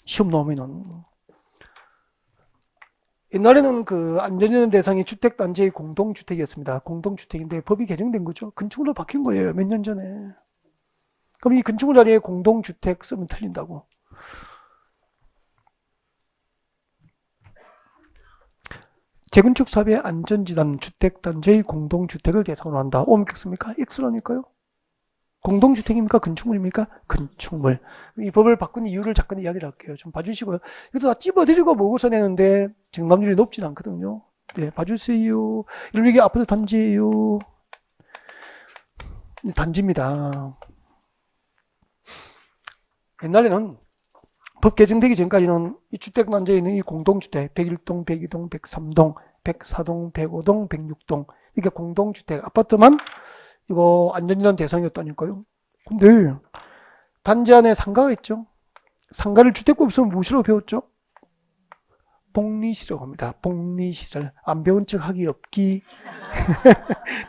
시험 나오면은. 옛날에는 그 안전위반 대상이 주택단지의 공동주택이었습니다. 공동주택인데 법이 개정된 거죠. 건축물로 바뀐 거예요. 몇 년 전에. 그럼 이 건축물 자리에 공동주택 쓰면 틀린다고. 재건축 사업의 안전지단 주택단지의 공동주택을 대상으로 한다. 옮겼습니까? X라니까요. 공동주택입니까? 건축물입니까? 건축물. 이 법을 바꾼 이유를 잠깐 이야기를 할게요. 좀 봐주시고요. 이것도 다 찝어드리고 먹어서 내는데 정답률이 높진 않거든요. 네, 봐주세요. 이런 게 아파트 단지예요. 단지입니다. 옛날에는 법 개정되기 전까지는 이 주택단지에 있는 이 공동주택 101동, 102동, 103동, 104동, 105동, 106동 이게 공동주택 아파트만 이거 안전위반 대상이었다니까요. 근데 단지 안에 상가가 있죠. 상가를 주택법 없으면 무엇이라고 배웠죠? 복리시라고 합니다. 복리시설. 안 배운 척 하기 없기.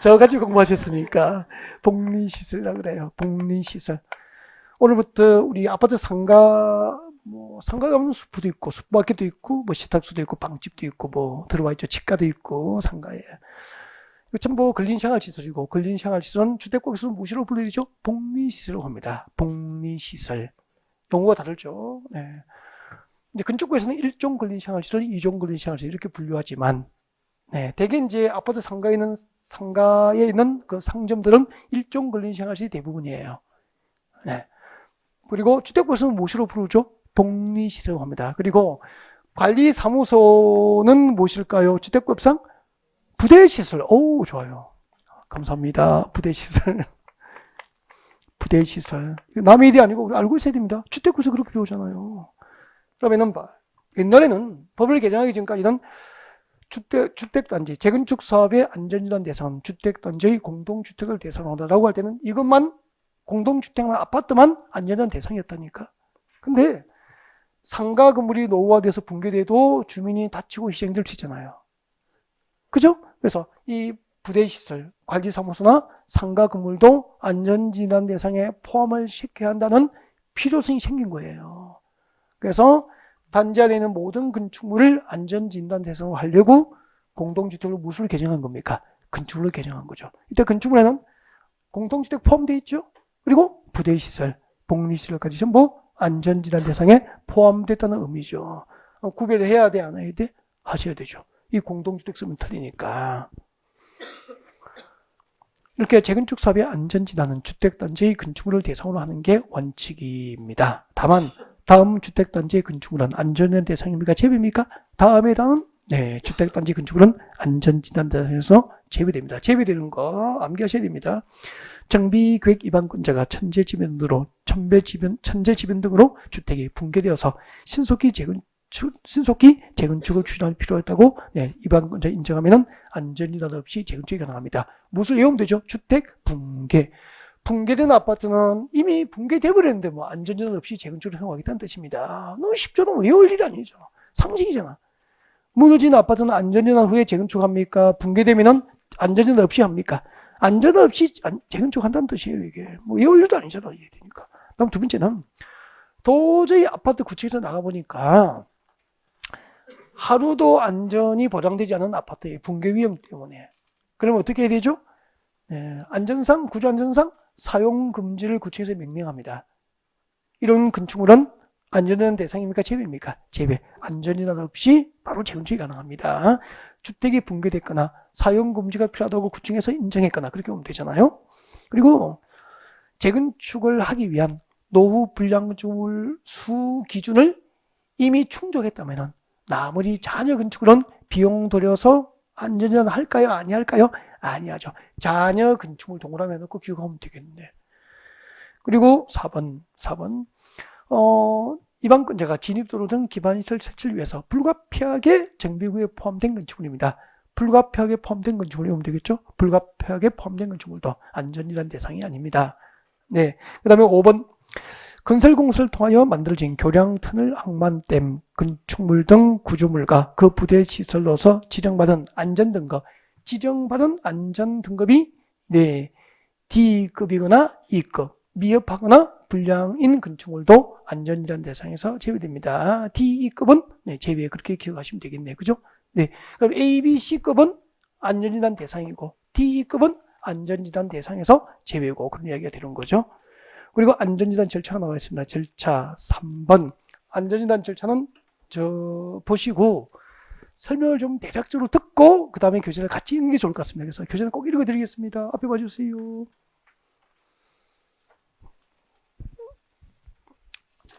저같이 공부하셨으니까 복리시설이라고 그래요. 복리시설. 오늘부터 우리 아파트 상가 상가 가면 슈퍼도 있고 슈퍼마켓도 있고 뭐 식탁수도 있고 빵집도 있고 뭐 들어와 있죠. 치과도 있고 상가에. 이거 전부 근린생활시설이고 근린생활시설은 주택법에서 무엇이라고 불리죠? 복리시설이라고 합니다. 복리시설. 용어가 다르죠. 네. 이제 건축부에서는 1종 근린생활시설, 2종 근린생활시설 이렇게 분류하지만 네, 대개 이제 아파트 상가에 있는 그 상점들은 1종 근린생활시설이 대부분이에요. 네. 그리고 주택법에서는 무엇으로 부르죠? 복리시설이라고 합니다. 그리고 관리사무소는 무엇일까요? 주택법상 부대시설. 오, 좋아요. 감사합니다. 부대시설. 부대시설. 남의 일이 아니고 우리 알고 있어야 됩니다. 주택법에서 그렇게 배우잖아요. 그러면은 옛날에는 법을 개정하기 전까지는 주택단지, 재건축 사업의 안전위반 대상, 주택단지의 공동주택을 대상으로 한다라고 할 때는 이것만 공동주택만 아파트만 안전위반 대상이었다니까. 근데 상가 건물이 노후화돼서 붕괴돼도 주민이 다치고 희생될 수 있잖아요. 그죠? 그래서 이 부대시설, 관리사무소나 상가 건물도 안전진단 대상에 포함을 시켜야 한다는 필요성이 생긴 거예요. 그래서 단지 안에 있는 모든 건축물을 안전진단 대상으로 하려고 공동주택을 무엇으로 개정한 겁니까? 건축물로 개정한 거죠. 이때 건축물에는 공동주택 포함되어 있죠. 그리고 부대시설, 복리시설까지 전부 안전진단 대상에 포함됐다는 의미죠. 구별을 해야 돼, 안 해야 돼? 하셔야 되죠. 이 공동주택 쓰면 틀리니까. 이렇게 재건축 사업의 안전진단은 주택단지의 건축물을 대상으로 하는 게 원칙입니다. 다만 다음 주택단지의 건축물은 안전진단 대상입니까? 제외입니까? 다음에 다음 네, 주택단지 건축물은 안전진단 대상에서 제외됩니다. 제외되는 거 암기하셔야 됩니다. 정비계획 위반권자가 천재지변 등으로 주택이 붕괴되어서 신속히 재건축을 추진할 필요가 있다고 네, 위반권자 인정하면 안전위반 없이 재건축이 가능합니다. 무엇을 외우면 되죠? 주택 붕괴. 붕괴된 아파트는 이미 붕괴돼 버렸는데 뭐 안전위반 없이 재건축을 허용하겠다는 뜻입니다. 너무 쉽죠? 외울 일이 아니죠. 상식이잖아. 무너진 아파트는 안전위반 후에 재건축합니까? 붕괴되면 안전위반 없이 합니까? 안전위반 없이 재건축한다는 뜻이에요. 이게 뭐 외울 일도 아니잖아. 이해되니까. 다음 두 번째는 도저히 아파트 구축에서 나가보니까 하루도 안전이 보장되지 않은 아파트의 붕괴 위험 때문에 그러면 어떻게 해야 되죠? 네, 안전상, 구조안전상 사용금지를 구청에서 명령합니다. 이런 건축물은 안전위반 대상입니까? 제외입니까? 제외. 안전위반 없이 바로 재건축이 가능합니다. 주택이 붕괴됐거나 사용금지가 필요하다고 구청에서 인정했거나 그렇게 보면 되잖아요. 그리고 재건축을 하기 위한 노후 불량주물 수 기준을 이미 충족했다면 나머지 잔여 건축물은 비용 들여서 안전위반 할까요? 아니할까요? 아니하죠. 잔여 건축물 동그라미 해놓고 기억하면 되겠네. 그리고 4번 위반권자가 진입도로 등 기반시설 설치를 위해서 불가피하게 정비구에 포함된 건축물입니다. 불가피하게 포함된 건축물이 오면 되겠죠? 불가피하게 포함된 건축물도 안전위반 대상이 아닙니다. 네. 그 다음에 5번 건설공사를 통하여 만들어진 교량, 터널, 항만댐, 건축물 등 구조물과 그 부대 시설로서 지정받은 안전 등급 지정받은 안전 등급이 네, D급이거나 E급, 미흡하거나 불량인 건축물도 안전진단 대상에서 제외됩니다. D, E급은 네, 제외, 그렇게 기억하시면 되겠네요. 그죠? 네. 그럼 A, B, C급은 안전진단 대상이고 D, E급은 안전진단 대상에서 제외고, 그런 이야기가 되는 거죠. 그리고 안전진단 절차가 나와 있습니다. 절차 3번. 안전진단 절차는 보시고 설명을 좀 대략적으로 듣고 그 다음에 교재를 같이 읽는 게 좋을 것 같습니다. 그래서 교재는 꼭 읽어드리겠습니다. 앞에 봐주세요.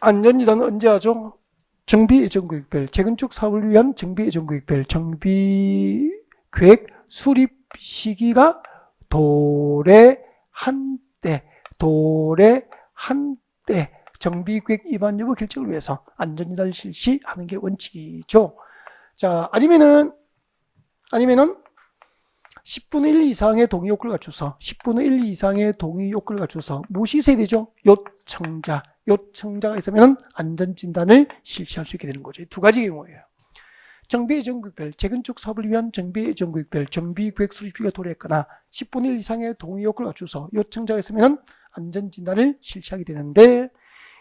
안전진단은 언제 하죠? 정비예정구역별, 재건축 사업을 위한 정비예정구역별, 정비계획 수립 시기가 도래 한때 정비계획 위반 여부 결정을 위해서 안전진단을 실시하는 게 원칙이죠. 자, 아니면은 10분의 1 이상의 동의 요건을 갖춰서 10분의 1 이상의 동의 요건을 갖춰서 무엇이 있어야 되죠? 요청자가 있으면 안전진단을 실시할 수 있게 되는 거죠. 두 가지 경우예요. 정비예정구역별, 재건축 사업을 위한 정비예정구역별, 정비계획 수립시기가 도래했거나 10분의 1 이상의 동의 요건을 갖춰서 요청자가 있으면 안전진단을 실시하게 되는데,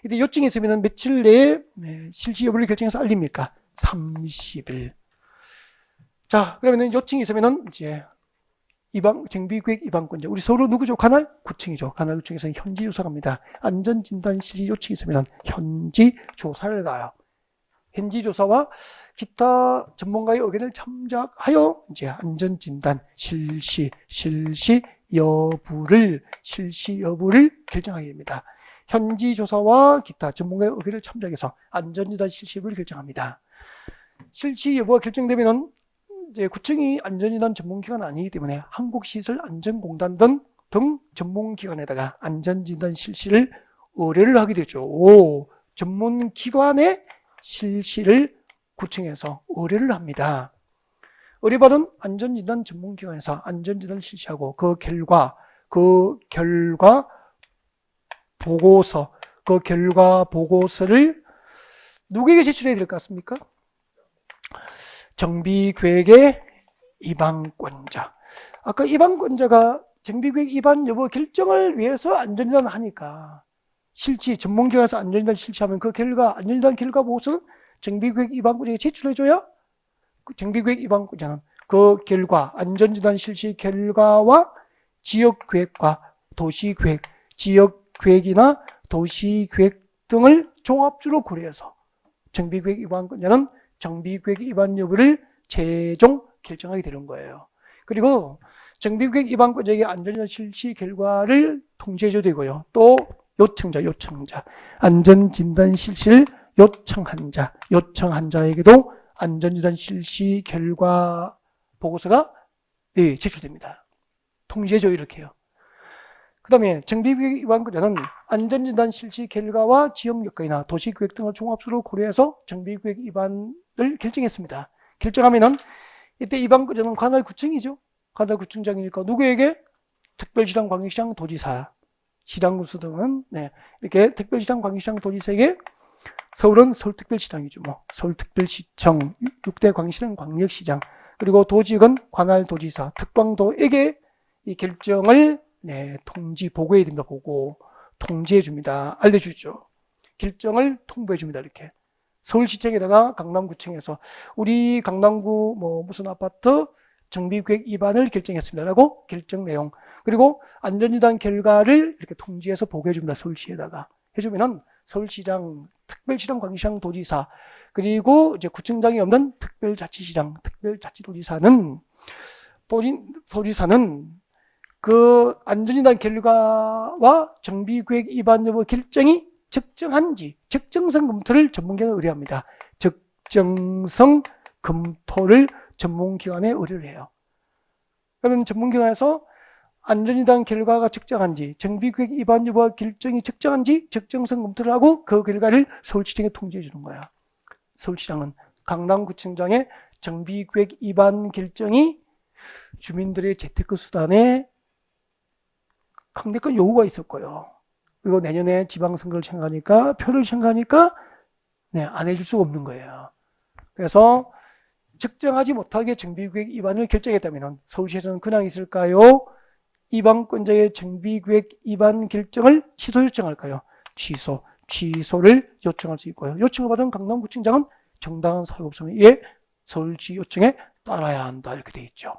이때 요청이 있으면 며칠 내에 실시 여부를 결정해서 알립니까? 30일. 자, 그러면 요청이 있으면 이제 정비계획 위반권자, 우리 서로 누구죠? 관할 구청이죠. 관할 구청에서 현지 조사 갑니다. 안전진단 실시 요청이 있으면 현지 조사를 가요. 현지 조사와 기타 전문가의 의견을 참작하여 이제 안전진단 실시 여부를 결정하게 됩니다. 현지 조사와 기타 전문가의 의견을 참작해서 안전진단 실시 여부를 결정합니다. 실시 여부가 결정되면은 이제 구청이 안전진단 전문기관 아니기 때문에 한국시설안전공단 등 전문기관에다가 안전진단 실시를 의뢰를 하게 되죠. 전문기관의 실시를 구청에서 의뢰를 합니다. 의뢰받은 안전진단 전문기관에서 안전진단을 실시하고 그 결과 보고서를 누구에게 제출해야 될 것 같습니까? 정비계획의 위반권자. 아까 위반권자가 정비계획 위반 여부 결정을 위해서 안전진단을 하니까 전문기관에서 안전진단을 실시하면 그 안전진단 결과 보고서는 정비계획 위반권자에게 제출해줘야 정비계획 위반권자는 그 결과, 안전진단 실시 결과와 지역계획과 도시계획, 지역계획이나 도시계획 등을 종합적으로 고려해서 정비계획 위반권자는 정비계획 위반 여부를 최종 결정하게 되는 거예요. 그리고 정비계획 위반권자에게 안전진단 실시 결과를 통지해줘야 되고요. 또 요청자, 안전진단 실시를 요청한 자에게도 안전진단 실시 결과 보고서가 제출됩니다. 통지해줘 이렇게요. 그 다음에 정비계획 위반권자는 안전진단 실시 결과와 지역여건이나 도시계획 등을 종합적으로 고려해서 정비계획 위반을 결정했습니다. 결정하면은 이때 위반권자는 관할구청이죠. 관할구청장이니까 누구에게? 특별시장, 광역시장, 도지사, 시당군수 등은 이렇게 특별시장, 광역시장, 도지사에게 서울은 서울특별시장이죠. 서울특별시청, 6대 광역시는 광역시장, 그리고 도지역은 관할도지사, 특광도에게 이 결정을 보고해야 됩니다. 통지해 줍니다. 알려주죠. 결정을 통보해 줍니다. 이렇게. 서울시청에다가 강남구청에서 우리 강남구 무슨 아파트 정비계획 위반을 결정했습니다라고 결정 내용, 그리고 안전진단 결과를 이렇게 통지해서 보고해 줍니다. 서울시에다가 해주면은 서울시장, 특별시장, 광역시장, 도지사, 그리고 이제 구청장이 없는 특별자치시장, 특별자치도지사는 그 안전진단 결과와 정비계획 위반 여부 결정이 적정한지 적정성 검토를 전문기관에 의뢰합니다. 적정성 검토를 전문기관에 의뢰를 해요. 그러면 전문기관에서 안전진단 결과가 적정한지, 정비계획 위반 여부와 결정이 적정한지 적정성 검토를 하고 그 결과를 서울시장에 통지해 주는 거야. 서울시장은 강남구청장의 정비계획 위반 결정이 주민들의 재테크 수단에 강력한 요구가 있었고요. 그리고 내년에 지방선거를 생각하니까, 표를 생각하니까 안 해줄 수가 없는 거예요. 그래서 적정하지 못하게 정비구역 위반을 결정했다면 서울시에서는 그냥 있을까요? 위반권자의 정비구역 위반 결정을 취소 요청할까요? 취소를 요청할 수 있고요. 요청을 받은 강남구청장은 정당한 사유 없음에 의해 서울시 요청에 따라야 한다 이렇게 돼 있죠.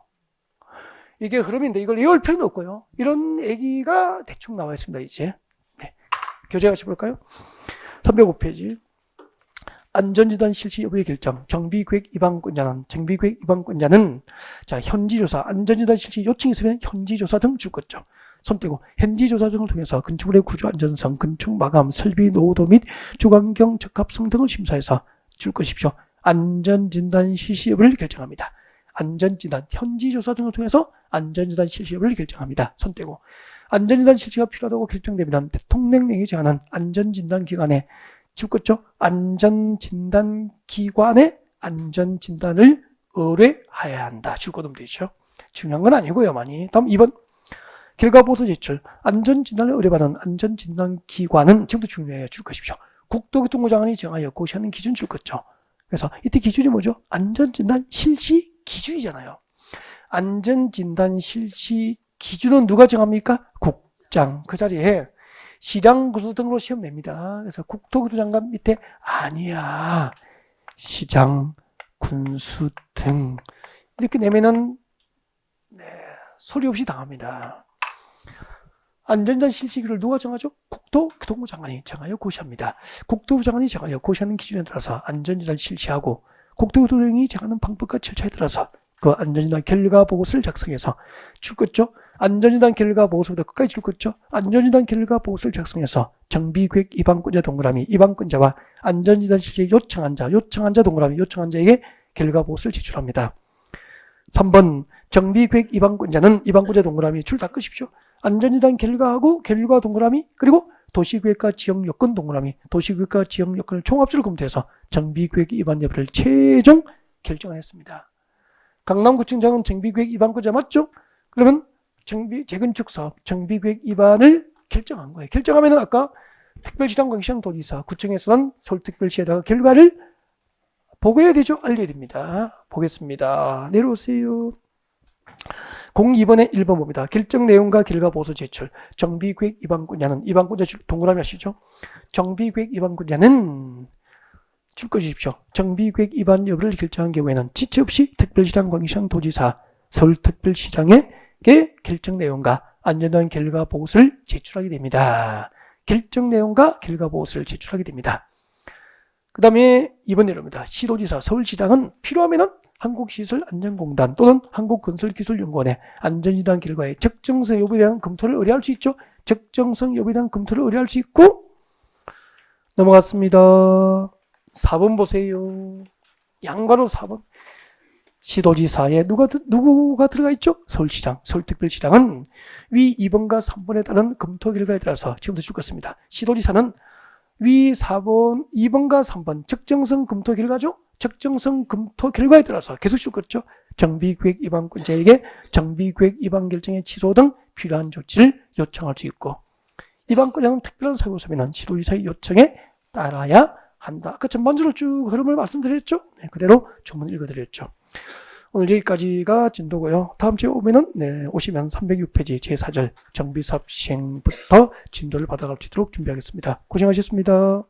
이게 흐름인데 이걸 외울 필요는 없고요. 이런 얘기가 대충 나와 있습니다. 이제 네. 교재 같이 볼까요? 305페이지 안전진단 실시 여부의 결정 정비구역 위반권자는 자 현지조사 안전진단 실시 요청이 있으면 현지조사 등 줄 것죠. 손 떼고 현지조사 등을 통해서 건축물의 구조 안전성, 건축 마감, 설비 노후도 및 주관경 적합성 등을 심사해서 줄 것이십시오. 안전진단 실시 여부를 결정합니다. 안전진단 현지조사 등을 통해서 안전진단 실시 여부를 결정합니다. 손 떼고 안전진단 실시가 필요하다고 결정되면 대통령령이 정하는 안전진단기관에 줄 것죠. 안전진단기관에 안전진단을 의뢰해야 한다. 줄 것도 되죠. 중요한 건 아니고요. 많이. 다음 2번 결과보고서 제출 안전진단을 의뢰받은 안전진단기관은 지금도 중요해요. 줄 것이십시오. 국토교통부 장관이 정하여 고시하는 기준 줄 것죠. 그래서 이때 기준이 뭐죠? 안전진단 실시 기준이잖아요. 안전진단 실시 기준은 누가 정합니까? 국장. 그 자리에 시장 군수 등으로 시험 냅니다. 그래서 국토교통부 장관 밑에 아니야. 시장 군수 등 이렇게 내면은 소리 없이 당합니다. 안전진단 실시기를 누가 정하죠? 국토교통부 장관이 정하여 고시합니다. 국토부 장관이 정하여 고시하는 기준에 따라서 안전진단 실시하고 국토교통부이 정하는 방법과 절차에 따라서 그 안전진단 결과 보고서를 작성해서 줄 것죠. 안전진단 결과 보고서부터 끝까지 줄 것죠. 안전진단 결과 보고서를 작성해서 정비구역 위반권자 동그라미 위반권자와 안전진단 실시 요청한 자 동그라미 요청한 자에게 결과 보고서를 제출합니다. 3번 정비구역 위반권자는 위반권자 동그라미 줄 다 끄십시오. 안전진단 결과하고 결과 동그라미 그리고 도시구역과 지역요건 동그라미 도시구역과 지역요건을 총합적으로 검토해서 정비구역 위반 여부를 최종 결정했습니다. 강남구청장은 정비구역 위반권자 맞죠? 그러면 재건축 사업 정비구역 위반을 결정한 거예요. 결정하면은 아까 특별시장 광시장 도지사 구청에서는 서울특별시에다가 결과를 보고해야 되죠? 알려야 됩니다. 보겠습니다. 내려오세요. 02번에 1번 봅니다. 결정 내용과 결과 보고서 제출. 정비구역 위반권자는 위반권자 동그라미 하시죠. 정비구역 위반권자는 줄 거 주십시오. 정비구역 위반 여부를 결정한 경우에는 지체 없이 특별시장, 광시장, 도지사, 서울특별시장에게 결정 내용과 안전한 결과 보고서를 제출하게 됩니다. 결정 내용과 결과 보고서를 제출하게 됩니다. 그 다음에 2번 내려옵니다. 시도지사, 서울시장은 필요하면은 한국시설안전공단 또는 한국건설기술연구원의 안전진단 결과의 적정성 여부에 대한 검토를 의뢰할 수 있죠. 적정성 여부에 대한 검토를 의뢰할 수 있고 넘어갔습니다. 4번 보세요. 양괄호 4번. 시도지사에 누구가 들어가 있죠? 서울시장, 서울특별시장은 위 2번과 3번에 따른 검토 결과에 따라서 지금도 줄 것입니다. 시도지사는 위 4번, 2번과 3번 적정성 검토 결과죠? 적정성 검토 결과에 따라서 계속 줄 것죠. 정비구역 위반권자에게 정비구역 위반 결정의 취소 등 필요한 조치를 요청할 수 있고 위반권자는 특별한 사유 없으면 시도지사의 요청에 따라야 한다. 아까 전반적으로 쭉 흐름을 말씀드렸죠. 네, 그대로 조문 읽어드렸죠. 오늘 여기까지가 진도고요. 다음 주에 오면은 오시면 306페이지 제4절 정비사업 시행부터 진도를 받아갈 수 있도록 준비하겠습니다. 고생하셨습니다.